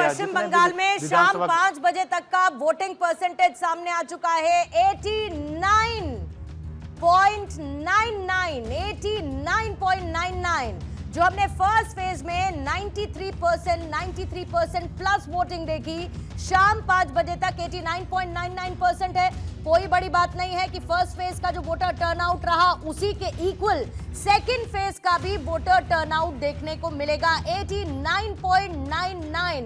पश्चिम बंगाल में शाम 5 बजे तक का वोटिंग परसेंटेज सामने आ चुका है 89.99 जो हमने फर्स्ट फेज में 93% प्लस वोटिंग देखी, शाम 5 बजे तक 89.99% है। कोई बड़ी बात नहीं है कि फर्स्ट फेज का जो वोटर टर्नआउट रहा उसी के इक्वल सेकंड फेज का भी वोटर टर्नआउट देखने को मिलेगा 89.99।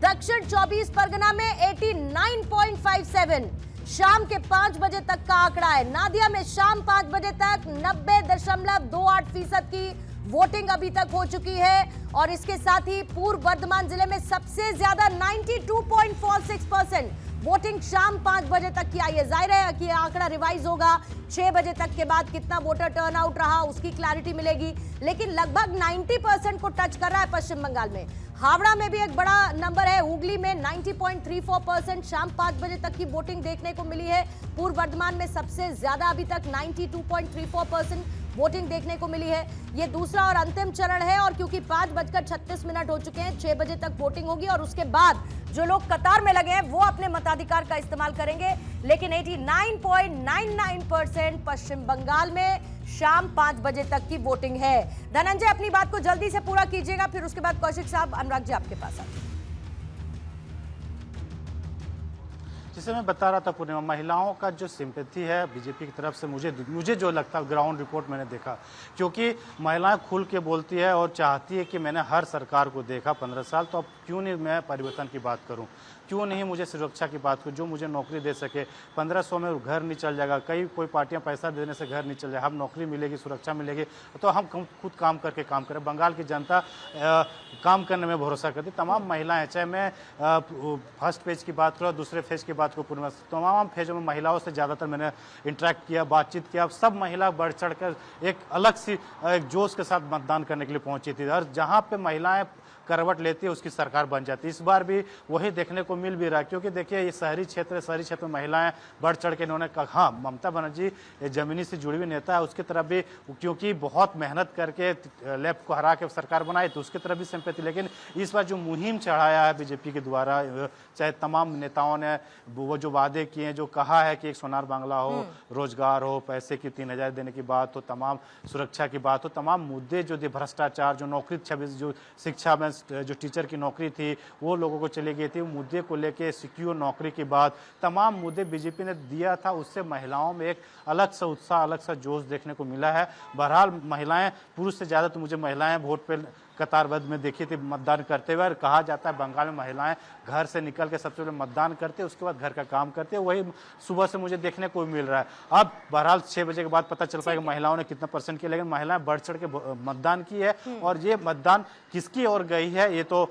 दक्षिण 24 परगना में 89.57 शाम के 5 बजे तक का आंकड़ा है। नादिया में शाम 5 बजे तक 90.28% की वोटिंग अभी तक हो चुकी है और इसके साथ ही पूर्व वर्धमान जिले में सबसे ज्यादा 92.46% वोटिंग शाम 5 बजे तक की आई है। जाहिर है कि आंकड़ा रिवाइज होगा 6 बजे तक के बाद कितना वोटर टर्नआउट रहा उसकी क्लैरिटी मिलेगी, लेकिन लगभग 90% को टच कर रहा है पश्चिम बंगाल में। हावड़ा में भी एक बड़ा नंबर है, हुगली में 90.34% शाम 5 बजे तक की वोटिंग देखने को मिली है। पूर्व वर्धमान में सबसे ज्यादा अभी तक 92.34% वोटिंग देखने को मिली है। ये दूसरा और अंतिम चरण है और क्योंकि 5:36 हो चुके हैं, 6 बजे तक वोटिंग होगी और उसके बाद जो लोग कतार में लगे हैं वो अपने मताधिकार का इस्तेमाल करेंगे। लेकिन 89.99% पश्चिम बंगाल में शाम 5 बजे तक की वोटिंग है। धनंजय, अपनी बात को जल्दी से पूरा कीजिएगा, फिर उसके बाद कौशिक साहब, अनुराग जी आपके पास आते हैं। जिसे मैं बता रहा था पूर्णिमा, महिलाओं का जो सिंपैथी है बीजेपी की तरफ से, मुझे जो लगता है ग्राउंड रिपोर्ट मैंने देखा, क्योंकि महिलाएं खुल के बोलती है और चाहती है कि मैंने हर सरकार को देखा 15 साल, तो अब क्यों नहीं मैं परिवर्तन की बात करूं, क्यों नहीं मुझे सुरक्षा की बात करूं, जो मुझे नौकरी दे सके। 1500 में घर नहीं चल जाएगा, कोई पार्टियां पैसा देने से घर नहीं चल जाएगा, हम नौकरी मिलेगी, सुरक्षा मिलेगी, तो हम खुद काम करके काम करें। बंगाल की जनता काम करने में भरोसा करती, तमाम महिलाएं, चाहे मैं फर्स्ट फेज की बात करूँ, दूसरे फेज की बात को पूर्ण, तमाम फेजों में महिलाओं से ज़्यादातर मैंने इंटरेक्ट किया, बातचीत किया। सब महिला बढ़ चढ़ कर एक अलग सी एक जोश के साथ मतदान करने के लिए पहुंची थी और जहां पे महिलाएं करवट लेती है उसकी सरकार बन जाती है। इस बार भी वही देखने को मिल भी रहा है, क्योंकि देखिए ये शहरी क्षेत्र में महिलाएं बढ़ चढ़ के इन्होंने कहा, हाँ ममता बनर्जी जमीनी से जुड़ी हुई नेता है, उसकी तरफ भी क्योंकि बहुत मेहनत करके लेफ्ट को हरा के सरकार बनाई तो उसकी तरफ भी सिंपैथी। लेकिन इस बार जो मुहिम चढ़ाया है बीजेपी के द्वारा, चाहे तमाम नेताओं ने वो जो वादे किए हैं, जो कहा है कि एक सोनार बांग्ला हो, रोजगार हो, पैसे की 3000 देने की बात हो, तमाम सुरक्षा की बात हो, तमाम मुद्दे जो थे, भ्रष्टाचार, जो नौकरी 26 जो शिक्षा में जो टीचर की नौकरी थी वो लोगों को चली गई थी, मुद्दे को लेके सिक्योर नौकरी की बात, तमाम मुद्दे बीजेपी ने दिया था। उससे महिलाओं में एक अलग सा उत्साह, अलग सा जोश देखने को मिला है। बहरहाल महिलाएं, पुरुष से ज़्यादा तो मुझे महिलाएं वोट पे कतारबद्ध में देखी थी मतदान करते हुए। और कहा जाता है बंगाल में महिलाएं घर से निकल के सबसे पहले मतदान करते हैं, उसके बाद घर का काम करते हैं। वही सुबह से मुझे देखने को मिल रहा है। अब बहरहाल 6 बजे के बाद पता चल पाएगा महिलाओं ने कितना परसेंट किया, लेकिन महिलाएं बढ़ चढ़ के मतदान की है। और ये मतदान किसकी ओर गई है ये तो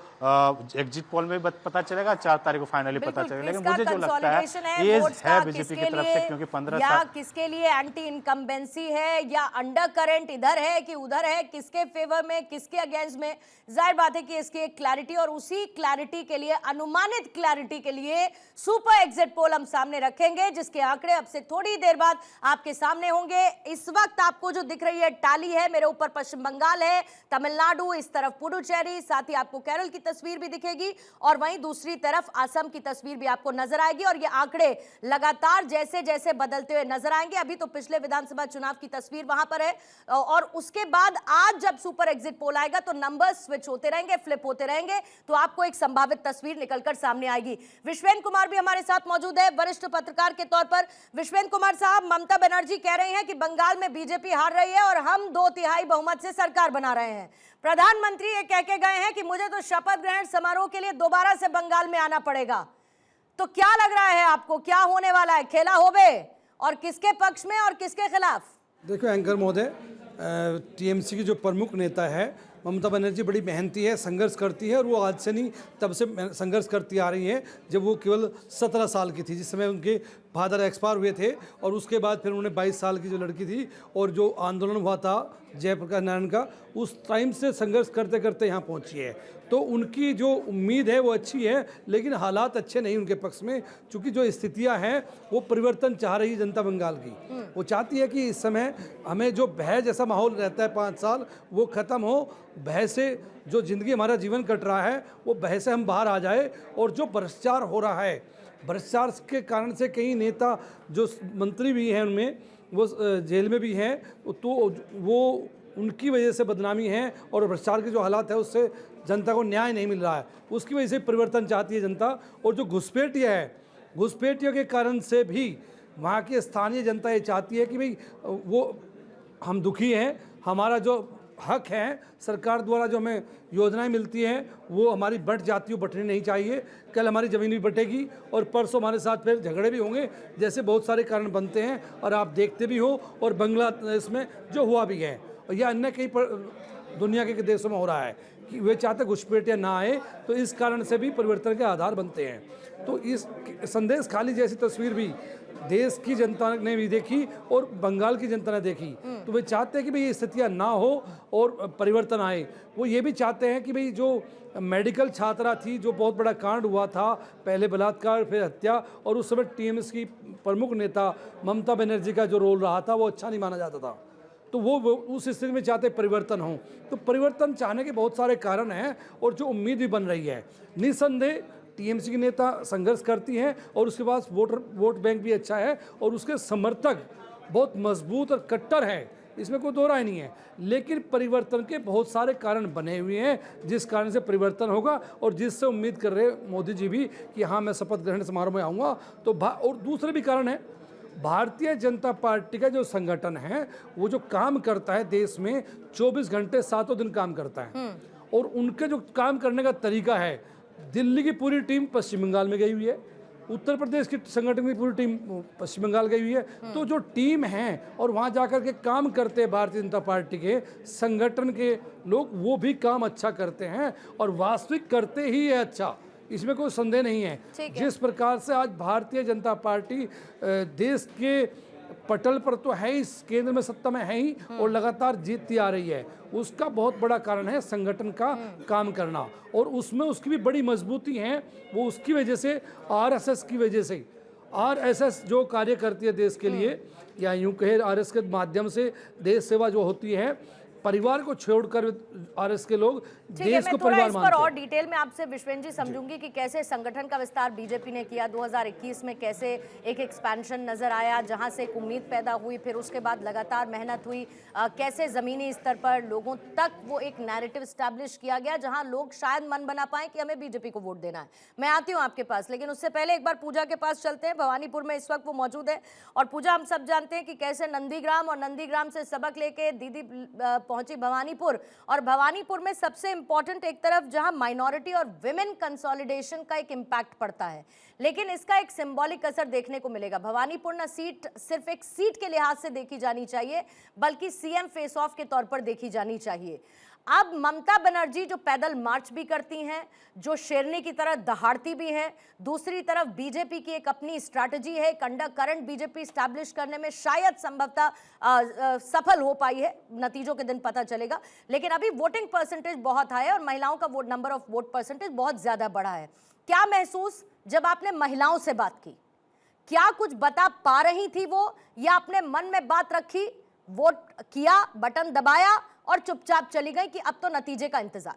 एग्जिट पोल में पता चलेगा, 4 तारीख को फाइनली पता चलेगा। लेकिन मुझे जो लगता है ये है बीजेपी की तरफ से, क्योंकि 15 साल किसके लिए एंटी इनकम्बेंसी है या अंडर करंट इधर है कि उधर है, किसके फेवर में किसके अगेंस्ट में, जाहिर बात है कि इसकी एक क्लैरिटी, और उसी क्लैरिटी के लिए, अनुमानित क्लैरिटी के लिए सुपर एग्जिट पोल हम सामने रखेंगे, जिसके आंकड़े अब से थोड़ी देर बाद आपके सामने होंगे। इस वक्त आपको जो दिख रही है टाली है, मेरे ऊपर पश्चिम बंगाल है, तमिलनाडु, इस तरफ पुडुचेरी, साथ ही आपको केरल की तस्वीर भी दिखेगी और वहीं दूसरी तरफ असम की तस्वीर भी आपको नजर आएगी। और ये आंकड़े लगातार जैसे जैसे बदलते हुए नजर आएंगे। अभी तो पिछले विधानसभा चुनाव की तस्वीर वहां पर है और उसके बाद आज जब सुपर एग्जिट पोल आएगा तो नंबर्स स्विच होते रहेंगे, फ्लिप होते रहेंगे, तो आपको एक संभावित तस्वीर निकलकर सामने आएगी। विश्वेंद्र कुमार भी हमारे साथ मौजूद है, वरिष्ठ पत्रकार के तौर पर। विश्वेंद्र कुमार साहब, ममता बनर्जी कह रही हैं कि बंगाल में बीजेपी हार रही है और हम 2/3 बहुमत से सरकार बना रहे हैं। प्रधानमंत्री ये कह के गए हैं कि मुझे तो शपथ ग्रहण समारोह के लिए दोबारा से बंगाल में आना पड़ेगा। तो क्या लग रहा है आपको, क्या होने वाला है, खेला होबे, और किसके पक्ष में और किसके खिलाफ? देखो एंकर महोदय, टीएमसी की जो प्रमुख नेता है ममता बनर्जी बड़ी मेहनती है, संघर्ष करती है और वो आज से नहीं तब से संघर्ष करती आ रही हैं जब वो केवल 17 साल की थी, जिस समय उनके फादर एक्सपायर हुए थे। और उसके बाद फिर उन्होंने 22 साल की जो लड़की थी और जो आंदोलन हुआ था जयप्रकाश नारायण का, उस टाइम से संघर्ष करते करते यहाँ पहुँची है। तो उनकी जो उम्मीद है वो अच्छी है, लेकिन हालात अच्छे नहीं उनके पक्ष में, क्योंकि जो स्थितियां हैं वो परिवर्तन चाह रही है जनता बंगाल की। वो चाहती है कि इस समय हमें जो भय जैसा माहौल रहता है 5 साल वो ख़त्म हो, भय से जो ज़िंदगी हमारा जीवन कट रहा है वो भय से हम बाहर आ जाए। और जो भ्रष्टाचार हो रहा है, भ्रष्टाचार के कारण से कई नेता जो मंत्री भी हैं उनमें वो जेल में भी हैं, तो वो उनकी वजह से बदनामी है और भ्रष्टाचार के जो हालात है उससे जनता को न्याय नहीं मिल रहा है, उसकी वजह से परिवर्तन चाहती है जनता। और जो घुसपैठिया है, घुसपैठियों के कारण से भी वहाँ की स्थानीय जनता ये चाहती है कि भाई वो हम दुखी हैं, हमारा जो हक है सरकार द्वारा जो हमें योजनाएं मिलती हैं वो हमारी बट जाती हो, बटनी नहीं चाहिए। कल हमारी ज़मीन भी बटेगी और परसों हमारे साथ फिर झगड़े भी होंगे, जैसे बहुत सारे कारण बनते हैं और आप देखते भी हो। और बांग्लादेश में जो हुआ भी है और यह अन्य कई दुनिया के देशों में हो रहा है कि वे चाहते घुसपैठिया ना आए, तो इस कारण से भी परिवर्तन के आधार बनते हैं। तो इस संदेश खाली जैसी तस्वीर भी देश की जनता ने भी देखी और बंगाल की जनता ने देखी, तो वे चाहते हैं कि भाई ये स्थितियाँ ना हो और परिवर्तन आए। वो ये भी चाहते हैं कि भाई जो मेडिकल छात्रा थी, जो बहुत बड़ा कांड हुआ था, पहले बलात्कार फिर हत्या, और उस समय टीएमसी की प्रमुख नेता ममता बनर्जी का जो रोल रहा था वो अच्छा नहीं माना जाता था, तो वो उस स्थिति में चाहते परिवर्तन हो। तो परिवर्तन चाहने के बहुत सारे कारण हैं और जो उम्मीद भी बन रही है। निस्संदेह टीएमसी की नेता संघर्ष करती हैं और उसके पास वोट बैंक भी अच्छा है और उसके समर्थक बहुत मजबूत और कट्टर हैं, इसमें कोई दो राय नहीं है। लेकिन परिवर्तन के बहुत सारे कारण बने हुए हैं जिस कारण से परिवर्तन होगा और जिससे उम्मीद कर रहे मोदी जी भी कि हाँ मैं शपथ ग्रहण समारोह में आऊँगा। तो और दूसरे भी कारण है, भारतीय जनता पार्टी का जो संगठन है वो जो काम करता है देश में 24 घंटे 7 दिन काम करता है, और उनके जो काम करने का तरीका है, दिल्ली की पूरी टीम पश्चिम बंगाल में गई हुई है, उत्तर प्रदेश की संगठन की पूरी टीम पश्चिम बंगाल गई हुई है। तो जो टीम है और वहाँ जाकर के काम करते हैं भारतीय जनता पार्टी के संगठन के लोग, वो भी काम अच्छा करते हैं और वास्तविक करते ही है अच्छा, इसमें कोई संदेह नहीं है। जिस प्रकार से आज भारतीय जनता पार्टी देश के पटल पर तो है ही, केंद्र में सत्ता में है ही और लगातार जीतती आ रही है, उसका बहुत बड़ा कारण है संगठन का काम करना, और उसमें उसकी भी बड़ी मजबूती है। वो उसकी वजह से आरएसएस की वजह से, आरएसएस जो कार्य करती है देश के लिए, या यूं कहे आरएसएस के माध्यम से देश सेवा जो होती है, परिवार को छोड़कर आरएस के लोग देश को परिवार मानते हैं। और डिटेल में आपसे विश्वेन जी समझूंगी कि कैसे संगठन का विस्तार बीजेपी ने किया 2021 में, कैसे एक एक्सपेंशन नजर आया जहां से एक उम्मीद पैदा हुई, फिर उसके बाद लगातार मेहनत हुई, कैसे जमीनी स्तर पर लोगों तक वो एक नैरेटिव स्टैब्लिश किया गया जहां लोग शायद मन बना पाए कि हमें बीजेपी को वोट देना है। मैं आती हूँ आपके पास, लेकिन उससे पहले एक बार पूजा के पास चलते हैं। भवानीपुर में इस वक्त वो मौजूद है और पूजा हम सब जानते हैं कि कैसे नंदीग्राम और नंदीग्राम से सबक लेके दीदी पहुंची भवानीपुर, और भवानीपुर में सबसे इंपॉर्टेंट एक तरफ जहां माइनॉरिटी और विमेन कंसोलिडेशन का एक इंपैक्ट पड़ता है, लेकिन इसका एक सिंबॉलिक असर देखने को मिलेगा। भवानीपुर ना सीट सिर्फ एक सीट के लिहाज से देखी जानी चाहिए, बल्कि सीएम फेस ऑफ के तौर पर देखी जानी चाहिए। अब ममता बनर्जी जो पैदल मार्च भी करती हैं, जो शेरनी की तरह दहाड़ती भी हैं, दूसरी तरफ बीजेपी की एक अपनी स्ट्रैटेजी है, एक अंडर करंट बीजेपी स्टैब्लिश करने में शायद संभवतः सफल हो पाई है, नतीजों के दिन पता चलेगा। लेकिन अभी वोटिंग परसेंटेज बहुत हाई है और महिलाओं का vote number of vote percentage बहुत ज्यादा बढ़ा है। क्या महसूस जब आपने महिलाओं से बात की, क्या कुछ बता पा रही थी वो, या अपने मन में बात रखी, वोट किया, बटन दबाया और चुपचाप चली गई कि अब तो नतीजे का इंतजार?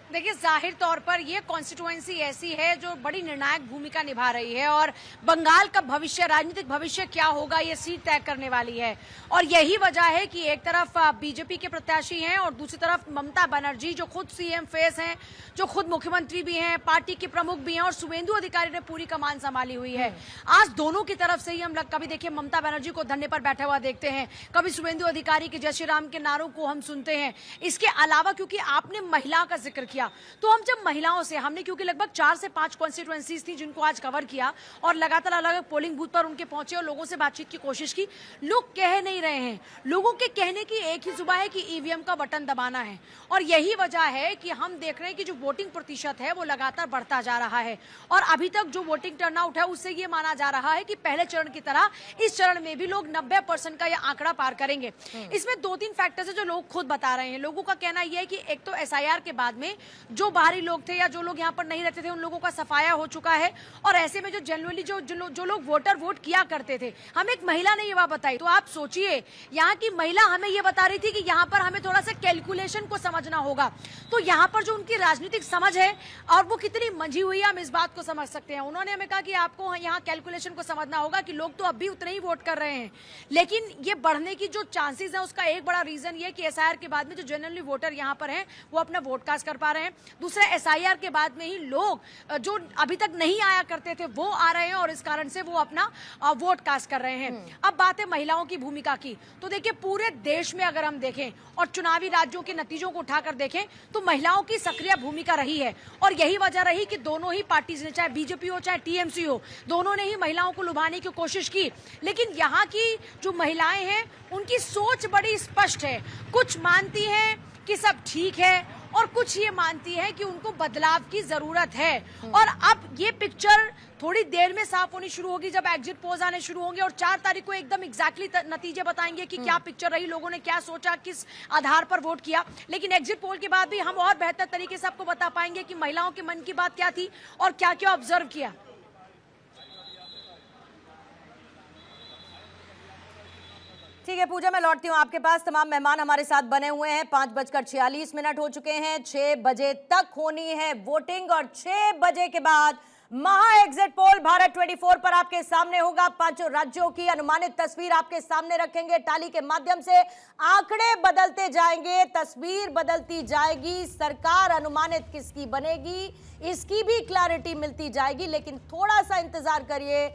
देखिए, जाहिर तौर पर ये कॉन्स्टिट्यूएंसी ऐसी है जो बड़ी निर्णायक भूमिका निभा रही है और बंगाल का भविष्य, राजनीतिक भविष्य क्या होगा, ये सीट तय करने वाली है। और यही वजह है कि एक तरफ बीजेपी के प्रत्याशी हैं और दूसरी तरफ ममता बनर्जी जो खुद सीएम फेस हैं, जो खुद मुख्यमंत्री भी हैं, पार्टी के प्रमुख भी हैं, और शुभेंदु अधिकारी ने पूरी कमान संभाली हुई है। आज दोनों की तरफ से ही हम कभी देखिए ममता बनर्जी को धरने पर बैठा हुआ देखते हैं, कभी शुभेंदु अधिकारी के जय श्री राम के नारों को हम सुनते हैं। इसके अलावा क्योंकि आपने महिला का जिक्र किया, किया। तो हम जब महिलाओं से, हमने क्योंकि लगभग 4 से 5 कॉन्स्टिट्यूएंसीज थी जिनको आज कवर किया और लगातार अलग अलग पोलिंग बूथ पर उनके पहुंचे और लोगों से बातचीत की कोशिश की, लोग कह नहीं रहे हैं। लोगों के कहने की एक ही जुबान है कि ईवीएम का बटन दबाना है, और यही वजह है कि हम देख रहे हैं कि जो वोटिंग प्रतिशत है वो लगातार बढ़ता जा रहा है। और अभी तक जो वोटिंग टर्नआउट है उससे ये माना जा रहा है कि पहले चरण की तरह इस चरण में भी लोग 90% का यह आंकड़ा पार करेंगे। इसमें 2-3 फैक्टर्स है जो लोग खुद बता रहे हैं। लोगों का कहना यह है कि एक तो एसआईआर के बाद में जो बाहरी लोग थे या जो लोग यहाँ पर नहीं रहते थे उन लोगों का सफाया हो चुका है, और ऐसे में जो जनरली जो लोग वोट किया करते थे, हम एक महिला ने ये बात बताई। तो आप सोचिए, यहाँ की महिला हमें ये बता रही थी कि यहाँ पर हमें थोड़ा सा कैलकुलेशन को समझना होगा। तो यहाँ पर जो उनकी राजनीतिक समझ है और वो कितनी मंझी हुई है, हम इस बात को समझ सकते हैं। उन्होंने हमें कहा कि आपको यहाँ कैलकुलेशन को समझना होगा कि लोग तो अब भी उतने ही वोट कर रहे हैं, लेकिन ये बढ़ने की जो चांसेस है उसका एक बड़ा रीजन ये कि एसआईआर के बाद में जो जनरली वोटर यहाँ पर हैं वो अपना वोट कास्ट कर पा रहे हैं। दूसरा, एसआईआर के बाद में ही लोग जो अभी तक नहीं आया करते थे वो आ रहे हैं और इस कारण से वो अपना वोट कास्ट कर रहे हैं। अब बात है महिलाओं की भूमिका की, तो देखिए पूरे देश में अगर हम देखें और चुनावी राज्यों के नतीजों को उठाकर देखें तो महिलाओं की सक्रिय भूमिका रही है, और यही वजह रही कि दोनों ही पार्टीज ने, चाहे बीजेपी हो चाहे टीएमसी हो, दोनों ने ही महिलाओं को लुभाने की कोशिश की। लेकिन यहाँ की जो महिलाएं हैं उनकी सोच बड़ी स्पष्ट है। कुछ मानती हैं कि सब ठीक है और कुछ ये मानती है कि उनको बदलाव की जरूरत है। और अब ये पिक्चर थोड़ी देर में साफ होनी शुरू होगी जब एग्जिट पोल्स आने शुरू होंगे, और 4 तारीख को एकदम एग्जैक्टली नतीजे बताएंगे कि क्या पिक्चर रही, लोगों ने क्या सोचा, किस आधार पर वोट किया। लेकिन एग्जिट पोल के बाद भी हम और बेहतर तरीके से आपको बता पाएंगे कि महिलाओं के मन की बात क्या थी और क्या क्या ऑब्जर्व किया। ठीक है पूजा, मैं लौटती हूँ आपके पास। तमाम मेहमान हमारे साथ बने हुए हैं। 5:46 हो चुके हैं। 6 बजे तक होनी है वोटिंग, और 6 बजे के बाद महा एग्जिट पोल भारत 24 पर आपके सामने होगा। 5 राज्यों की अनुमानित तस्वीर आपके सामने रखेंगे। टाली के माध्यम से आंकड़े बदलते जाएंगे, तस्वीर बदलती जाएगी, सरकार अनुमानित किसकी बनेगी इसकी भी क्लैरिटी मिलती जाएगी। लेकिन थोड़ा सा इंतजार करिए,